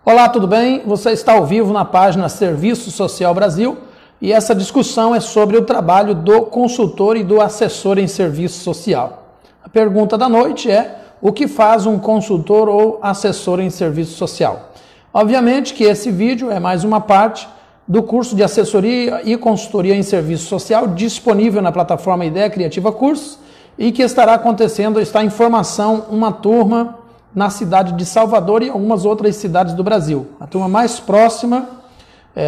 Olá, tudo bem? Você está ao vivo na página Serviço Social Brasil e essa discussão é sobre o trabalho do consultor e do assessor em serviço social. A pergunta da noite é: o que faz um consultor ou assessor em serviço social? Obviamente que esse vídeo é mais uma parte do curso de assessoria e consultoria em serviço social disponível na plataforma Ideia Criativa Cursos e que está em formação uma turma na cidade de Salvador e algumas outras cidades do Brasil. A turma mais próxima,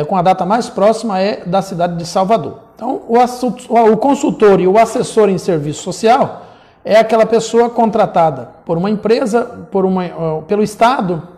com a data mais próxima, é da cidade de Salvador. Então, o consultor e o assessor em serviço social é aquela pessoa contratada por uma empresa, pelo Estado,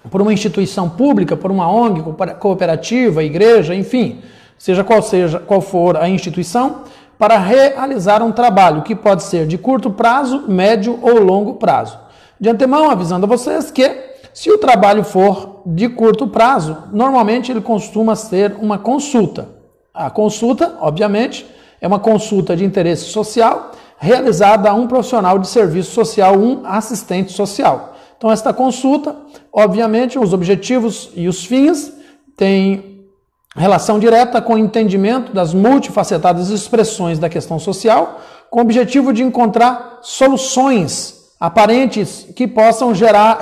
por uma instituição pública, por uma ONG, cooperativa, igreja, enfim, seja qual for a instituição, para realizar um trabalho que pode ser de curto prazo, médio ou longo prazo. De antemão, avisando a vocês que, se o trabalho for de curto prazo, normalmente ele costuma ser uma consulta. A consulta, obviamente, é uma consulta de interesse social realizada a um profissional de serviço social, um assistente social. Então, esta consulta, obviamente, os objetivos e os fins têm relação direta com o entendimento das multifacetadas expressões da questão social, com o objetivo de encontrar soluções aparentes que possam gerar,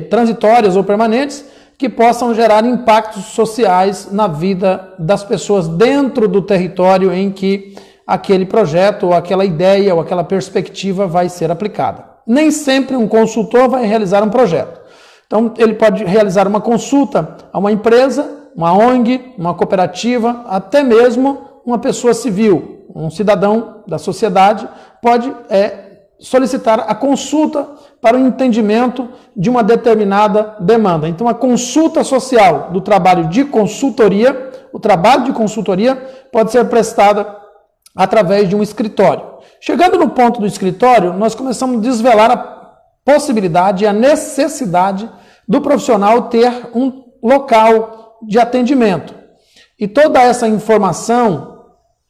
transitórias ou permanentes, que possam gerar impactos sociais na vida das pessoas dentro do território em que aquele projeto, ou aquela ideia, ou aquela perspectiva vai ser aplicada. Nem sempre um consultor vai realizar um projeto. Então, ele pode realizar uma consulta a uma empresa, uma ONG, uma cooperativa, até mesmo uma pessoa civil, um cidadão da sociedade, pode solicitar a consulta para o entendimento de uma determinada demanda. Então, a consulta social do trabalho de consultoria, o trabalho de consultoria pode ser prestada através de um escritório. Chegando no ponto do escritório, nós começamos a desvelar a possibilidade e a necessidade do profissional ter um local de atendimento. E toda essa informação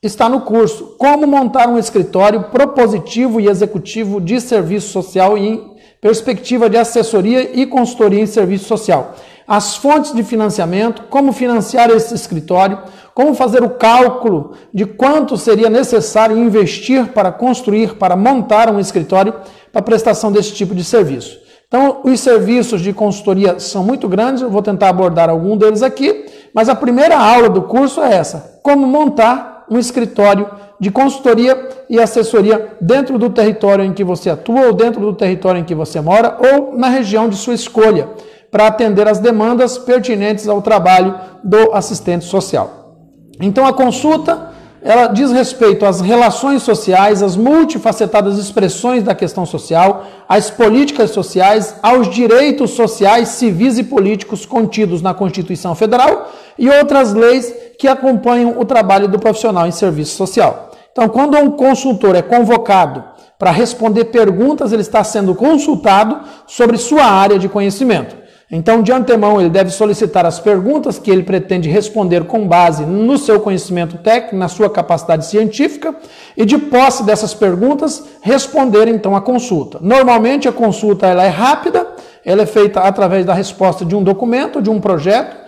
está no curso Como montar um escritório propositivo e executivo de serviço social em perspectiva de assessoria e consultoria em serviço social. As fontes de financiamento, como financiar esse escritório, como fazer o cálculo de quanto seria necessário investir para construir, para montar um escritório para prestação desse tipo de serviço. Então, os serviços de consultoria são muito grandes, eu vou tentar abordar algum deles aqui, mas a primeira aula do curso é essa: como montar um escritório de consultoria e assessoria dentro do território em que você atua, ou dentro do território em que você mora, ou na região de sua escolha, para atender as demandas pertinentes ao trabalho do assistente social. Então, a consulta, ela diz respeito às relações sociais, às multifacetadas expressões da questão social, às políticas sociais, aos direitos sociais, civis e políticos contidos na Constituição Federal e outras leis que acompanham o trabalho do profissional em serviço social. Então, quando um consultor é convocado para responder perguntas, ele está sendo consultado sobre sua área de conhecimento. Então, de antemão, ele deve solicitar as perguntas que ele pretende responder com base no seu conhecimento técnico, na sua capacidade científica, e de posse dessas perguntas, responder então a consulta. Normalmente, a consulta ela é rápida, ela é feita através da resposta de um documento, de um projeto.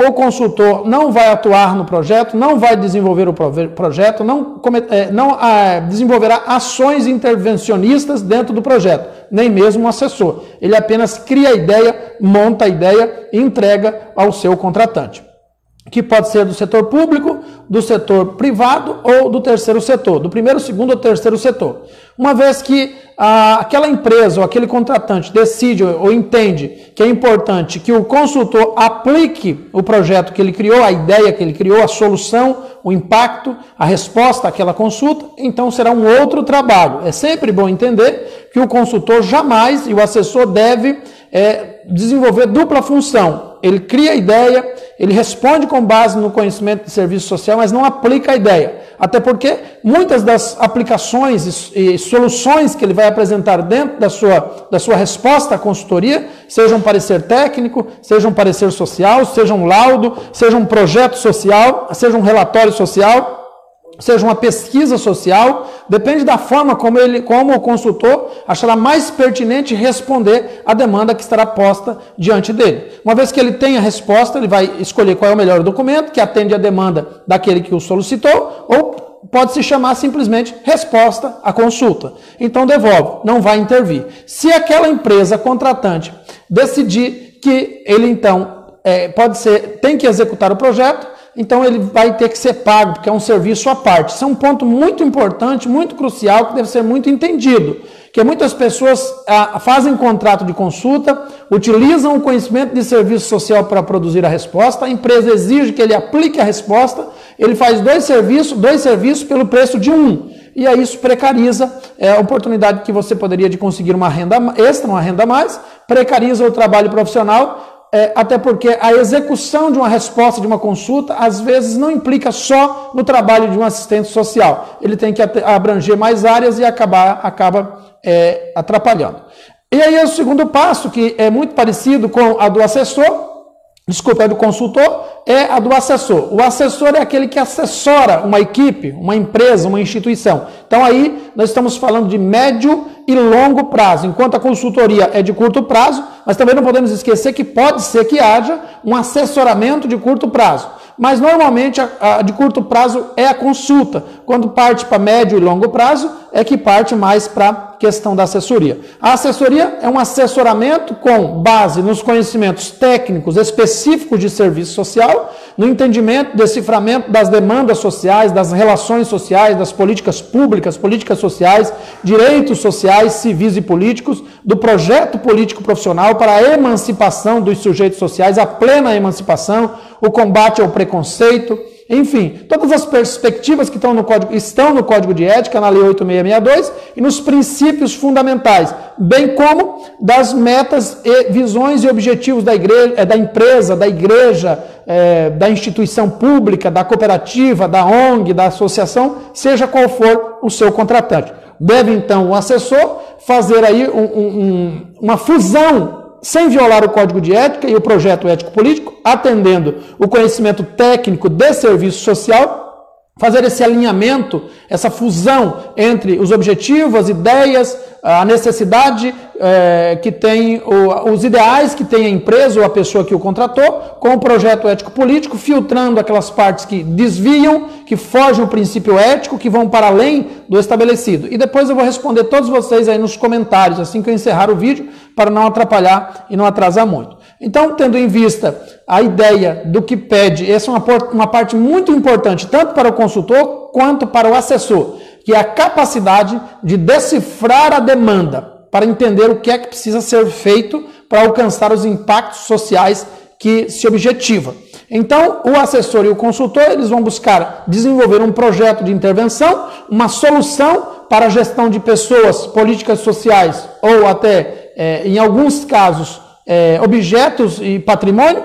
O consultor não vai atuar no projeto, não vai desenvolver o projeto, não desenvolverá ações intervencionistas dentro do projeto, nem mesmo um assessor. Ele apenas cria a ideia, monta a ideia e entrega ao seu contratante, que pode ser do setor público, do setor privado ou do terceiro setor, do primeiro, segundo ou terceiro setor. Uma vez que aquela empresa ou aquele contratante decide ou entende que é importante que o consultor aplique o projeto que ele criou, a ideia que ele criou, a solução, o impacto, a resposta àquela consulta, então será um outro trabalho. É sempre bom entender que o consultor jamais e o assessor deve desenvolver dupla função. Ele cria a ideia, ele responde com base no conhecimento de serviço social, mas não aplica a ideia. Até porque muitas das aplicações e soluções que ele vai apresentar dentro da sua resposta à consultoria, seja um parecer técnico, seja um parecer social, seja um laudo, seja um projeto social, seja um relatório social, seja uma pesquisa social, depende da forma como o consultor achará mais pertinente responder à demanda que estará posta diante dele. Uma vez que ele tem a resposta, ele vai escolher qual é o melhor documento que atende à demanda daquele que o solicitou, ou pode se chamar simplesmente resposta à consulta. Então devolve, não vai intervir. Se aquela empresa contratante decidir que ele então tem que executar o projeto, então ele vai ter que ser pago, porque é um serviço à parte. Isso é um ponto muito importante, muito crucial, que deve ser muito entendido. Que muitas pessoas fazem contrato de consulta, utilizam o conhecimento de serviço social para produzir a resposta, a empresa exige que ele aplique a resposta, ele faz dois serviços pelo preço de um. E aí isso precariza a oportunidade que você poderia de conseguir uma renda extra, uma renda a mais, precariza o trabalho profissional, até porque a execução de uma resposta de uma consulta, às vezes, não implica só no trabalho de um assistente social. Ele tem que abranger mais áreas e acaba atrapalhando. E aí o segundo passo, que é muito parecido com a do assessor, é do consultor, é a do assessor. O assessor é aquele que assessora uma equipe, uma empresa, uma instituição. Então aí nós estamos falando de médio e longo prazo, enquanto a consultoria é de curto prazo, mas também não podemos esquecer que pode ser que haja um assessoramento de curto prazo. Mas normalmente a de curto prazo é a consulta. Quando parte para médio e longo prazo, é que parte mais para a questão da assessoria. A assessoria é um assessoramento com base nos conhecimentos técnicos específicos de serviço social, no entendimento, deciframento das demandas sociais, das relações sociais, das políticas públicas, políticas sociais, direitos sociais, civis e políticos, do projeto político profissional para a emancipação dos sujeitos sociais, a plena emancipação, o combate ao preconceito, enfim, todas as perspectivas que estão no Código de Ética, na Lei 8662, e nos princípios fundamentais, bem como das metas, visões e objetivos da igreja, da empresa, da igreja, da instituição pública, da cooperativa, da ONG, da associação, seja qual for o seu contratante. Deve, então, o assessor fazer aí uma fusão sem violar o Código de Ética e o projeto ético-político, atendendo o conhecimento técnico de serviço social, fazer esse alinhamento, essa fusão entre os objetivos, as ideias, a necessidade que tem, os ideais que tem a empresa ou a pessoa que o contratou, com o projeto ético-político, filtrando aquelas partes que desviam, que fogem o princípio ético, que vão para além do estabelecido. E depois eu vou responder todos vocês aí nos comentários, assim que eu encerrar o vídeo, para não atrapalhar e não atrasar muito. Então, tendo em vista a ideia do que pede, essa é uma parte muito importante, tanto para o consultor quanto para o assessor, que é a capacidade de decifrar a demanda, para entender o que é que precisa ser feito para alcançar os impactos sociais que se objetiva. Então, o assessor e o consultor, eles vão buscar desenvolver um projeto de intervenção, uma solução para a gestão de pessoas, políticas sociais ou até, em alguns casos, objetos e patrimônio,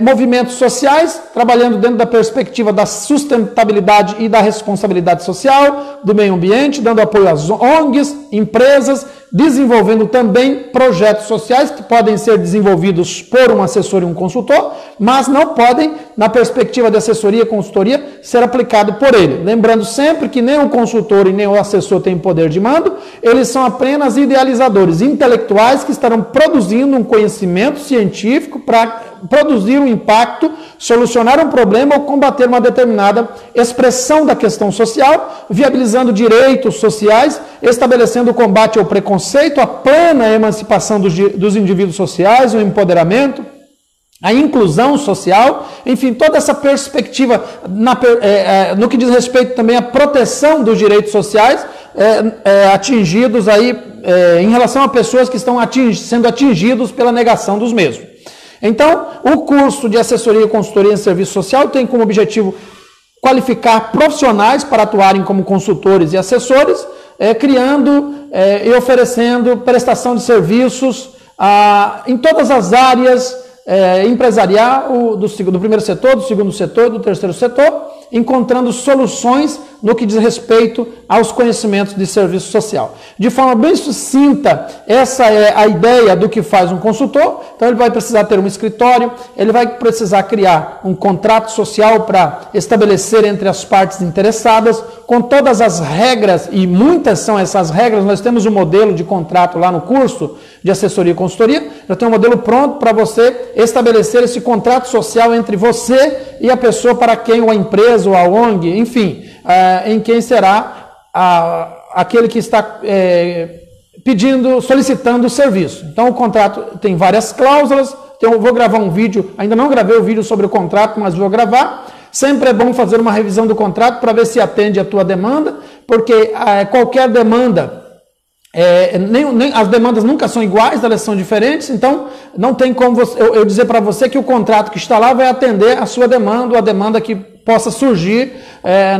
movimentos sociais, trabalhando dentro da perspectiva da sustentabilidade e da responsabilidade social, do meio ambiente, dando apoio às ONGs, empresas, desenvolvendo também projetos sociais que podem ser desenvolvidos por um assessor e um consultor, mas não podem, na perspectiva de assessoria e consultoria, ser aplicado por ele. Lembrando sempre que nem o consultor e nem o assessor têm poder de mando, eles são apenas idealizadores intelectuais que estarão produzindo um conhecimento científico para produzir um impacto, solucionar um problema ou combater uma determinada expressão da questão social, viabilizando direitos sociais, estabelecendo o combate ao preconceito, a plena emancipação dos indivíduos sociais, o empoderamento, a inclusão social, enfim, toda essa perspectiva no que diz respeito também à proteção dos direitos sociais atingidos aí em relação a pessoas que estão sendo atingidos pela negação dos mesmos. Então, o curso de assessoria e consultoria em serviço social tem como objetivo qualificar profissionais para atuarem como consultores e assessores, criando e oferecendo prestação de serviços em todas as áreas empresarial, do primeiro setor, do segundo setor, do terceiro setor, encontrando soluções no que diz respeito aos conhecimentos de serviço social. De forma bem sucinta, essa é a ideia do que faz um consultor. Então ele vai precisar ter um escritório, ele vai precisar criar um contrato social para estabelecer entre as partes interessadas, com todas as regras, e muitas são essas regras. Nós temos um modelo de contrato lá no curso de assessoria e consultoria, já tem um modelo pronto para você estabelecer esse contrato social entre você e a pessoa para quem, ou a empresa, ou a ONG, enfim, em quem será aquele que está solicitando o serviço. Então o contrato tem várias cláusulas. Então, eu vou gravar um vídeo, ainda não gravei o vídeo sobre o contrato, mas vou gravar. Sempre é bom fazer uma revisão do contrato para ver se atende a tua demanda, porque qualquer demanda, as demandas nunca são iguais, elas são diferentes, então não tem como eu dizer para você que o contrato que está lá vai atender a sua demanda, ou a demanda que possa surgir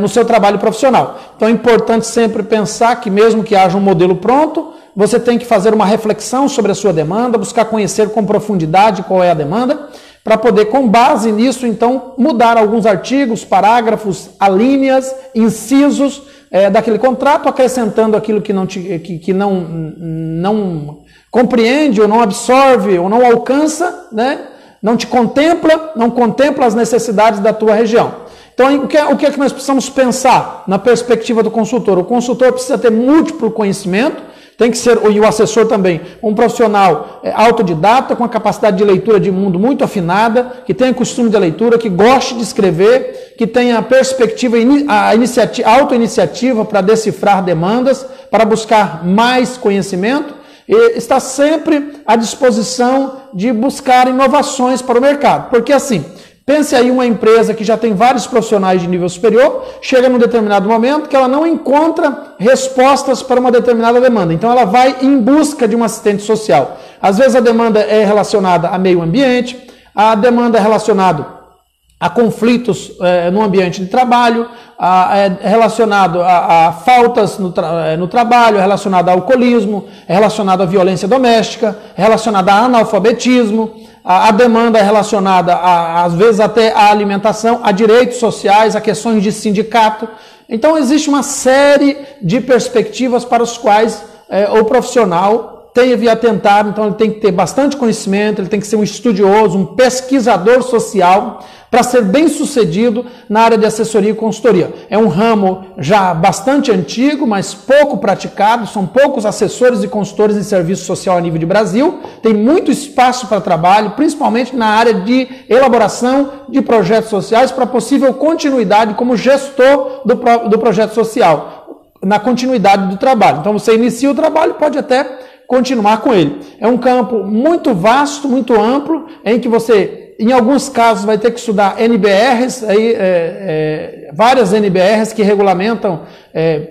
no seu trabalho profissional. Então é importante sempre pensar que, mesmo que haja um modelo pronto, você tem que fazer uma reflexão sobre a sua demanda, buscar conhecer com profundidade qual é a demanda, para poder, com base nisso, então, mudar alguns artigos, parágrafos, alíneas, incisos daquele contrato, acrescentando aquilo que não compreende, ou não absorve, ou não alcança, né? Não te contempla, não contempla as necessidades da tua região. Então, o que é que nós precisamos pensar na perspectiva do consultor? O consultor precisa ter múltiplo conhecimento, tem que ser, e o assessor também, um profissional autodidata, com a capacidade de leitura de mundo muito afinada, que tenha costume de leitura, que goste de escrever, que tenha a perspectiva, a auto-iniciativa para decifrar demandas, para buscar mais conhecimento, e está sempre à disposição de buscar inovações para o mercado. Porque assim, pense aí uma empresa que já tem vários profissionais de nível superior, chega num determinado momento que ela não encontra respostas para uma determinada demanda. Então ela vai em busca de um assistente social. Às vezes a demanda é relacionada a meio ambiente, a demanda é relacionada a conflitos no ambiente de trabalho, é relacionado a faltas no trabalho, é relacionado ao alcoolismo, é relacionado à violência doméstica, é relacionado a analfabetismo. A demanda é relacionada, às vezes, até à alimentação, a direitos sociais, a questões de sindicato. Então, existe uma série de perspectivas para os quais o profissional deve atentar. Então, ele tem que ter bastante conhecimento, ele tem que ser um estudioso, um pesquisador social, para ser bem sucedido na área de assessoria e consultoria. É um ramo já bastante antigo, mas pouco praticado, são poucos assessores e consultores em serviço social a nível de Brasil, tem muito espaço para trabalho, principalmente na área de elaboração de projetos sociais para possível continuidade como gestor do projeto social, na continuidade do trabalho. Então você inicia o trabalho, pode até continuar com ele. É um campo muito vasto, muito amplo, em que você, em alguns casos, vai ter que estudar NBRs, várias NBRs que regulamentam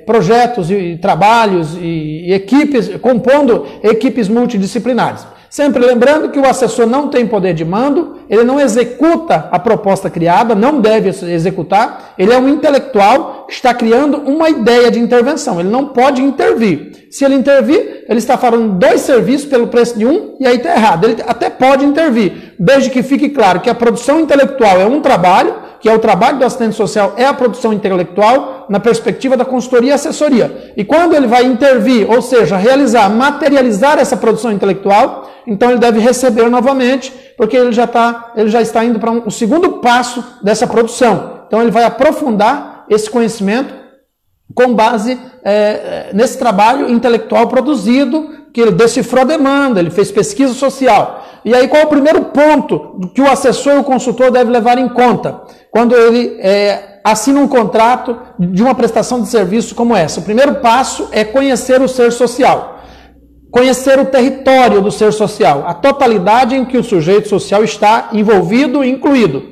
projetos e trabalhos e equipes, compondo equipes multidisciplinares. Sempre lembrando que o assessor não tem poder de mando, ele não executa a proposta criada, não deve executar, ele é um intelectual que está criando uma ideia de intervenção, ele não pode intervir. Se ele intervir, ele está falando 2 serviços pelo preço de um, e aí está errado. Ele até pode intervir, desde que fique claro que a produção intelectual é um trabalho, que é o trabalho do assistente social, é a produção intelectual na perspectiva da consultoria e assessoria. E quando ele vai intervir, ou seja, realizar, materializar essa produção intelectual, então ele deve receber novamente, porque ele já está indo para o segundo passo dessa produção. Então ele vai aprofundar esse conhecimento com base nesse trabalho intelectual produzido, que ele decifrou a demanda, ele fez pesquisa social. E aí qual é o primeiro ponto que o assessor e o consultor devem levar em conta quando ele assina um contrato de uma prestação de serviço como essa? O primeiro passo é conhecer o ser social. Conhecer o território do ser social, a totalidade em que o sujeito social está envolvido e incluído.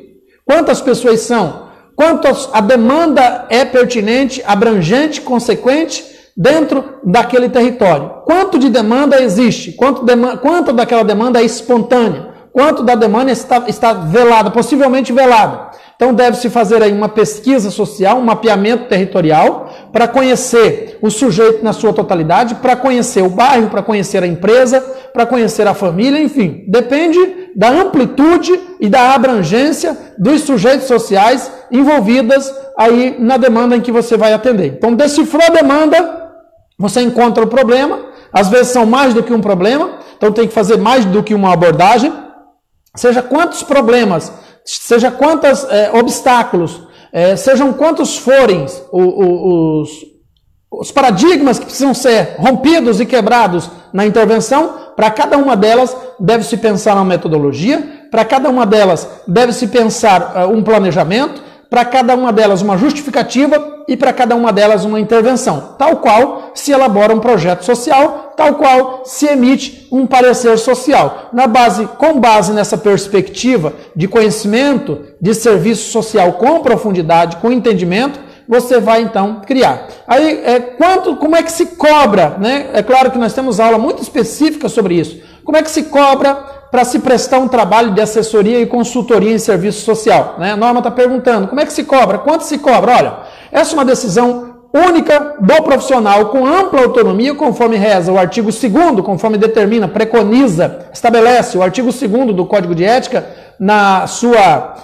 Quantas pessoas são? Quanto a demanda é pertinente, abrangente, consequente dentro daquele território? Quanto de demanda existe? Quanto daquela demanda é espontânea? Quanto da demanda está velada, possivelmente velada? Então deve-se fazer aí uma pesquisa social, um mapeamento territorial, para conhecer o sujeito na sua totalidade, para conhecer o bairro, para conhecer a empresa, para conhecer a família, enfim. Depende da amplitude e da abrangência dos sujeitos sociais envolvidas aí na demanda em que você vai atender. Então, decifrou a demanda, você encontra o problema, às vezes são mais do que um problema, então tem que fazer mais do que uma abordagem, seja quantos problemas, seja quantos obstáculos, sejam quantos forem os paradigmas que precisam ser rompidos e quebrados na intervenção, para cada uma delas deve-se pensar uma metodologia, para cada uma delas deve-se pensar um planejamento, para cada uma delas uma justificativa e para cada uma delas uma intervenção, tal qual se elabora um projeto social, tal qual se emite um parecer social. Com base nessa perspectiva de conhecimento, de serviço social com profundidade, com entendimento, você vai então criar. Aí, como é que se cobra, né? É claro que nós temos aula muito específica sobre isso. Como é que se cobra para se prestar um trabalho de assessoria e consultoria em serviço social, né? A norma está perguntando, como é que se cobra? Quanto se cobra? Olha, essa é uma decisão única do profissional com ampla autonomia, conforme reza o artigo 2º, conforme determina, preconiza, estabelece o artigo 2º do Código de Ética, na sua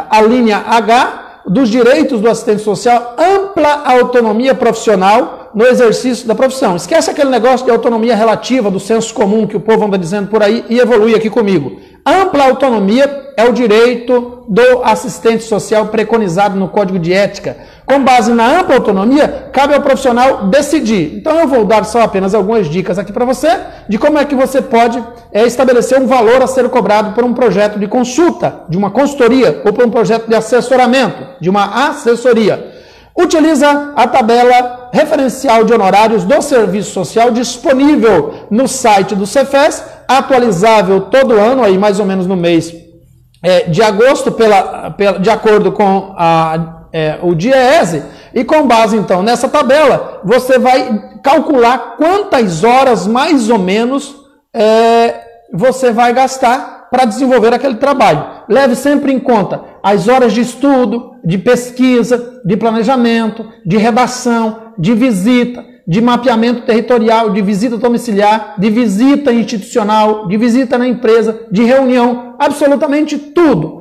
alínea H, dos direitos do assistente social, ampla autonomia profissional no exercício da profissão. Esquece aquele negócio de autonomia relativa do senso comum que o povo anda dizendo por aí e evolui aqui comigo. Ampla autonomia é o direito do assistente social preconizado no Código de Ética. Com base na ampla autonomia, cabe ao profissional decidir. Então eu vou dar só apenas algumas dicas aqui para você de como é que você pode estabelecer um valor a ser cobrado por um projeto de consulta, de uma consultoria, ou por um projeto de assessoramento, de uma assessoria. Utiliza a tabela referencial de honorários do serviço social disponível no site do Cefes, atualizável todo ano, aí mais ou menos no mês de agosto, de acordo com o DIEESE, e com base então nessa tabela, você vai calcular quantas horas mais ou menos você vai gastar para desenvolver aquele trabalho. Leve sempre em conta as horas de estudo, de pesquisa, de planejamento, de redação, de visita, de mapeamento territorial, de visita domiciliar, de visita institucional, de visita na empresa, de reunião, absolutamente tudo.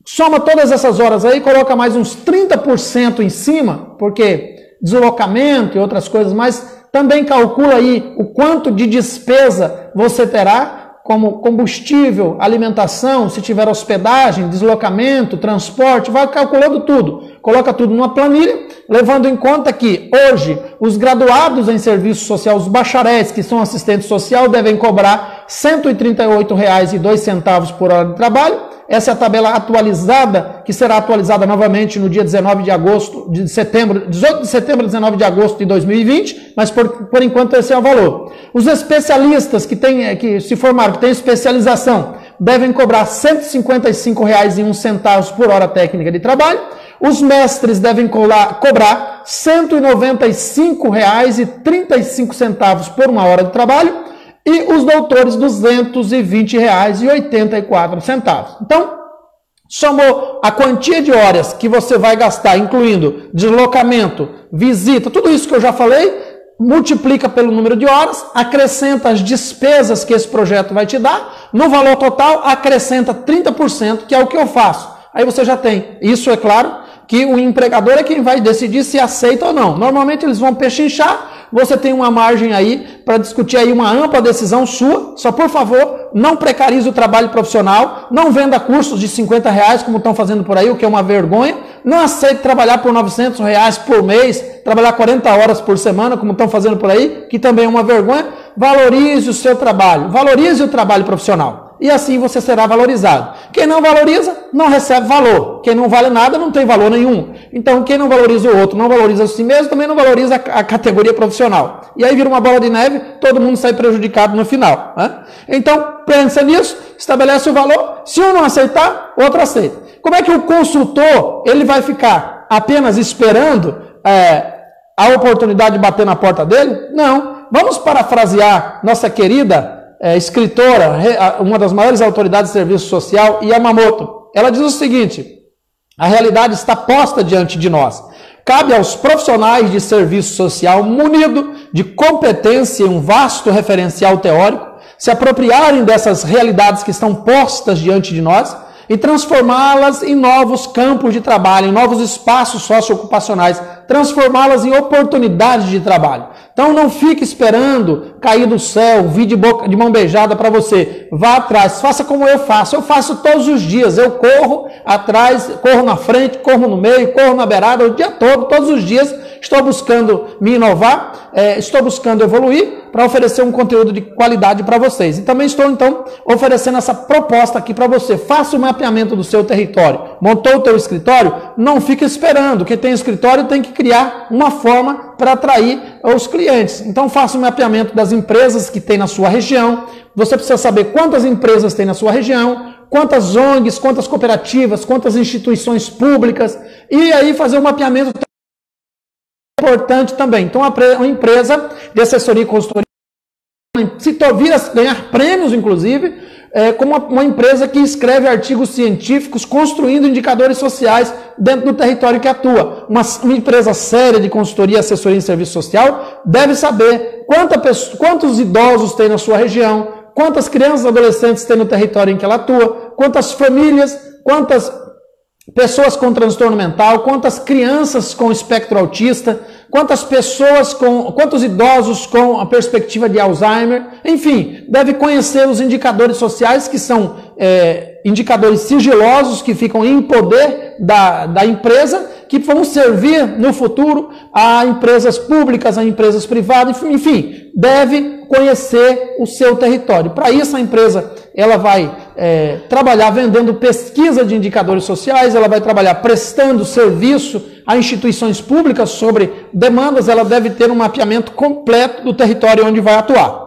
Soma todas essas horas aí, coloca mais uns 30% em cima, porque deslocamento e outras coisas, mas também calcula aí o quanto de despesa você terá, como combustível, alimentação, se tiver hospedagem, deslocamento, transporte, vai calculando tudo. Coloca tudo numa planilha, levando em conta que hoje os graduados em serviço social, os bacharéis que são assistentes social, devem cobrar R$ 138,02 por hora de trabalho. Essa é a tabela atualizada, que será atualizada novamente no dia 18 de setembro a 19 de agosto de 2020, mas por enquanto esse é o valor. Os especialistas que se formaram, que têm especialização, devem cobrar R$ 155,01 por hora técnica de trabalho. Os mestres devem cobrar R$ 195,35 por uma hora de trabalho. E os doutores R$ 220,84. Então, somou a quantia de horas que você vai gastar, incluindo deslocamento, visita, tudo isso que eu já falei, multiplica pelo número de horas, acrescenta as despesas que esse projeto vai te dar, no valor total acrescenta 30%, que é o que eu faço. Aí você já tem. Isso é claro que o empregador é quem vai decidir se aceita ou não. Normalmente eles vão pechinchar. Você tem uma margem aí para discutir aí uma ampla decisão sua. Só por favor, não precarize o trabalho profissional, não venda cursos de R$50 como estão fazendo por aí, o que é uma vergonha. Não aceite trabalhar por R$900 por mês, trabalhar 40 horas por semana, como estão fazendo por aí, que também é uma vergonha. Valorize o seu trabalho, valorize o trabalho profissional. E assim você será valorizado. Quem não valoriza, não recebe valor. Quem não vale nada, não tem valor nenhum. Então, quem não valoriza o outro, não valoriza a si mesmo, também não valoriza a categoria profissional. E aí vira uma bola de neve, todo mundo sai prejudicado no final. Né? Então, pensa nisso, estabelece o valor. Se um não aceitar, outro aceita. Como é que o consultor ele vai ficar apenas esperando a oportunidade de bater na porta dele? Não. Vamos parafrasear nossa querida escritora, uma das maiores autoridades de serviço social, Yamamoto. Ela diz o seguinte: a realidade está posta diante de nós. Cabe aos profissionais de serviço social, munido de competência e um vasto referencial teórico, se apropriarem dessas realidades que estão postas diante de nós e transformá-las em novos campos de trabalho, em novos espaços socioocupacionais, transformá-las em oportunidades de trabalho. Então não fique esperando cair do céu, vir de mão beijada para você. Vá atrás, faça como eu faço todos os dias. Eu corro atrás, corro na frente, corro no meio, corro na beirada, o dia todo, todos os dias. Estou buscando me inovar, estou buscando evoluir para oferecer um conteúdo de qualidade para vocês. E também estou, então, oferecendo essa proposta aqui para você. Faça o mapeamento do seu território. Montou o teu escritório? Não fique esperando. Quem tem escritório tem que criar uma forma para atrair os clientes. Então, faça o mapeamento das empresas que tem na sua região. Você precisa saber quantas empresas tem na sua região, quantas ONGs, quantas cooperativas, quantas instituições públicas. E aí fazer o mapeamento importante também. Então, uma empresa de assessoria e consultoria se vir a ganhar prêmios, inclusive, como uma empresa que escreve artigos científicos construindo indicadores sociais dentro do território que atua. Uma empresa séria de consultoria, assessoria em serviço social deve saber quantos idosos tem na sua região, quantas crianças e adolescentes tem no território em que ela atua, quantas famílias, quantas pessoas com transtorno mental, quantas crianças com espectro autista, quantos idosos com a perspectiva de Alzheimer, enfim, deve conhecer os indicadores sociais, que são indicadores sigilosos, que ficam em poder da empresa, que vão servir no futuro a empresas públicas, a empresas privadas, enfim, deve conhecer o seu território. Para isso, a empresa ela vai trabalhar vendendo pesquisa de indicadores sociais, ela vai trabalhar prestando serviço a instituições públicas sobre demandas, ela deve ter um mapeamento completo do território onde vai atuar.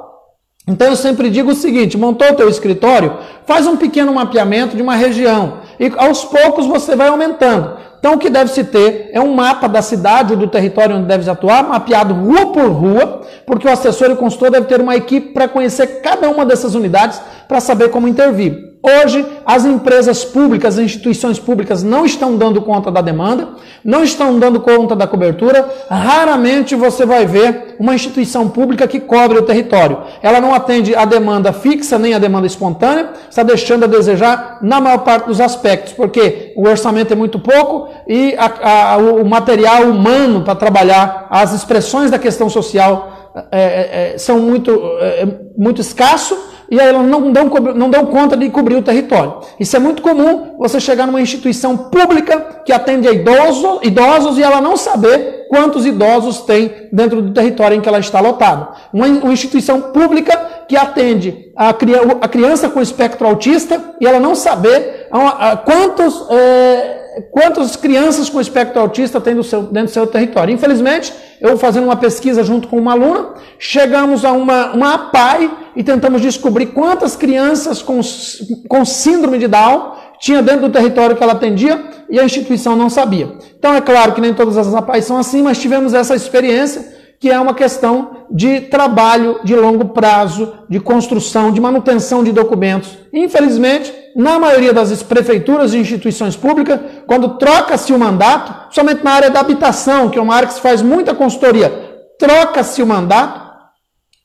Então eu sempre digo o seguinte: montou o teu escritório, faz um pequeno mapeamento de uma região e aos poucos você vai aumentando. Então o que deve se ter é um mapa da cidade ou do território onde deve atuar, mapeado rua por rua, porque o assessor e o consultor deve ter uma equipe para conhecer cada uma dessas unidades para saber como intervir. Hoje, as empresas públicas, as instituições públicas não estão dando conta da demanda, não estão dando conta da cobertura. Raramente você vai ver uma instituição pública que cobre o território. Ela não atende a demanda fixa nem a demanda espontânea, está deixando a desejar na maior parte dos aspectos, porque o orçamento é muito pouco e o material humano para trabalhar as expressões da questão social são muito escasso. E aí elas não dão conta de cobrir o território. Isso é muito comum, você chegar numa instituição pública que atende a idosos e ela não saber quantos idosos tem dentro do território em que ela está lotada. Uma instituição pública que atende a criança com espectro autista e ela não saber quantas crianças com espectro autista tem dentro do seu território. Infelizmente, eu fazendo uma pesquisa junto com uma aluna, chegamos a uma APAE e tentamos descobrir quantas crianças com síndrome de Down tinha dentro do território que ela atendia e a instituição não sabia. Então é claro que nem todas as APAEs são assim, mas tivemos essa experiência, que é uma questão de trabalho de longo prazo, de construção, de manutenção de documentos. Infelizmente, na maioria das prefeituras e instituições públicas, quando troca-se o mandato, somente na área da habitação, que é uma área que se faz muita consultoria, troca-se o mandato,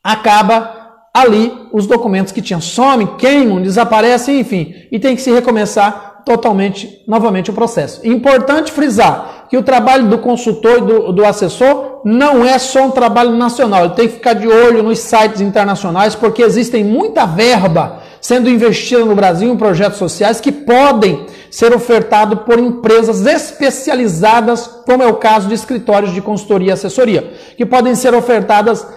acaba ali os documentos que tinham somem, queimam, desaparecem, enfim, e tem que se recomeçar novamente o processo. Importante frisar que o trabalho do consultor e do assessor não é só um trabalho nacional, ele tem que ficar de olho nos sites internacionais, porque existem muita verba sendo investida no Brasil em projetos sociais que podem ser ofertados por empresas especializadas, como é o caso de escritórios de consultoria e assessoria, que podem ser ofertadas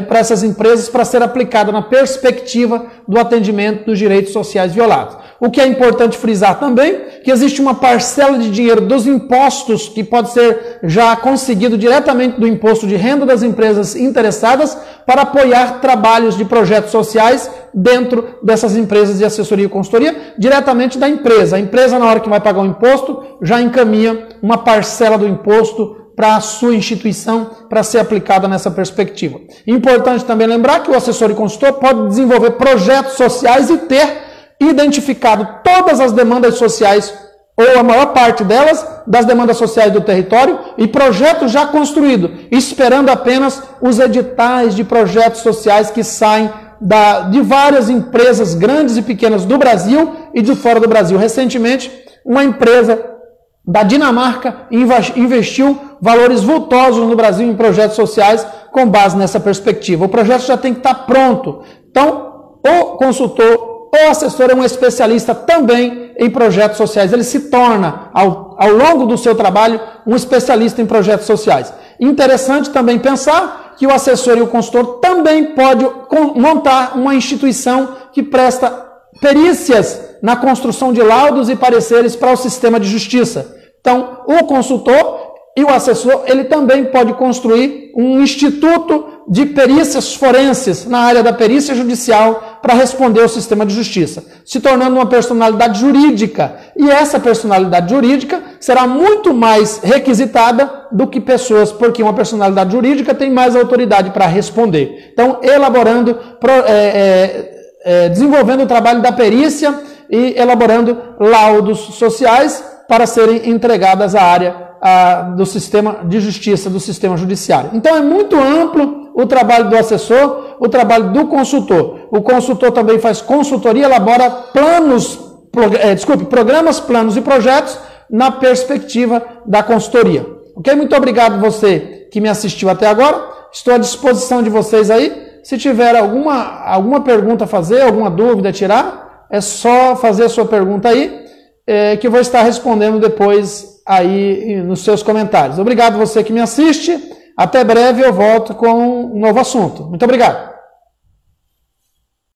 para essas empresas para ser aplicada na perspectiva do atendimento dos direitos sociais violados. O que é importante frisar também, que existe uma parcela de dinheiro dos impostos que pode ser já conseguido diretamente do imposto de renda das empresas interessadas para apoiar trabalhos de projetos sociais dentro dessas empresas de assessoria e consultoria, diretamente da empresa. A empresa, na hora que vai pagar o imposto, já encaminha uma parcela do imposto para a sua instituição para ser aplicada nessa perspectiva. Importante também lembrar que o assessor e consultor pode desenvolver projetos sociais e ter identificado todas as demandas sociais, ou a maior parte delas, das demandas sociais do território, e projeto já construído, esperando apenas os editais de projetos sociais que saem de várias empresas grandes e pequenas do Brasil e de fora do Brasil. Recentemente, uma empresa da Dinamarca investiu valores vultosos no Brasil em projetos sociais com base nessa perspectiva. O projeto já tem que estar pronto. Então, o consultor, o assessor é um especialista também em projetos sociais. Ele se torna, ao longo do seu trabalho, um especialista em projetos sociais. Interessante também pensar que o assessor e o consultor também pode montar uma instituição que presta perícias na construção de laudos e pareceres para o sistema de justiça. Então, o consultor e o assessor, ele também pode construir um instituto de perícias forenses na área da perícia judicial para responder ao sistema de justiça, se tornando uma personalidade jurídica. E essa personalidade jurídica será muito mais requisitada do que pessoas, porque uma personalidade jurídica tem mais autoridade para responder. Então, elaborando, desenvolvendo o trabalho da perícia e elaborando laudos sociais para serem entregadas à área do sistema de justiça, do sistema judiciário. Então é muito amplo o trabalho do assessor, o trabalho do consultor. O consultor também faz consultoria, elabora programas, planos e projetos na perspectiva da consultoria. Ok? Muito obrigado você que me assistiu até agora. Estou à disposição de vocês aí. Se tiver alguma pergunta a fazer, alguma dúvida a tirar, é só fazer a sua pergunta aí, que eu vou estar respondendo depois aí nos seus comentários. Obrigado você que me assiste. Até breve eu volto com um novo assunto. Muito obrigado.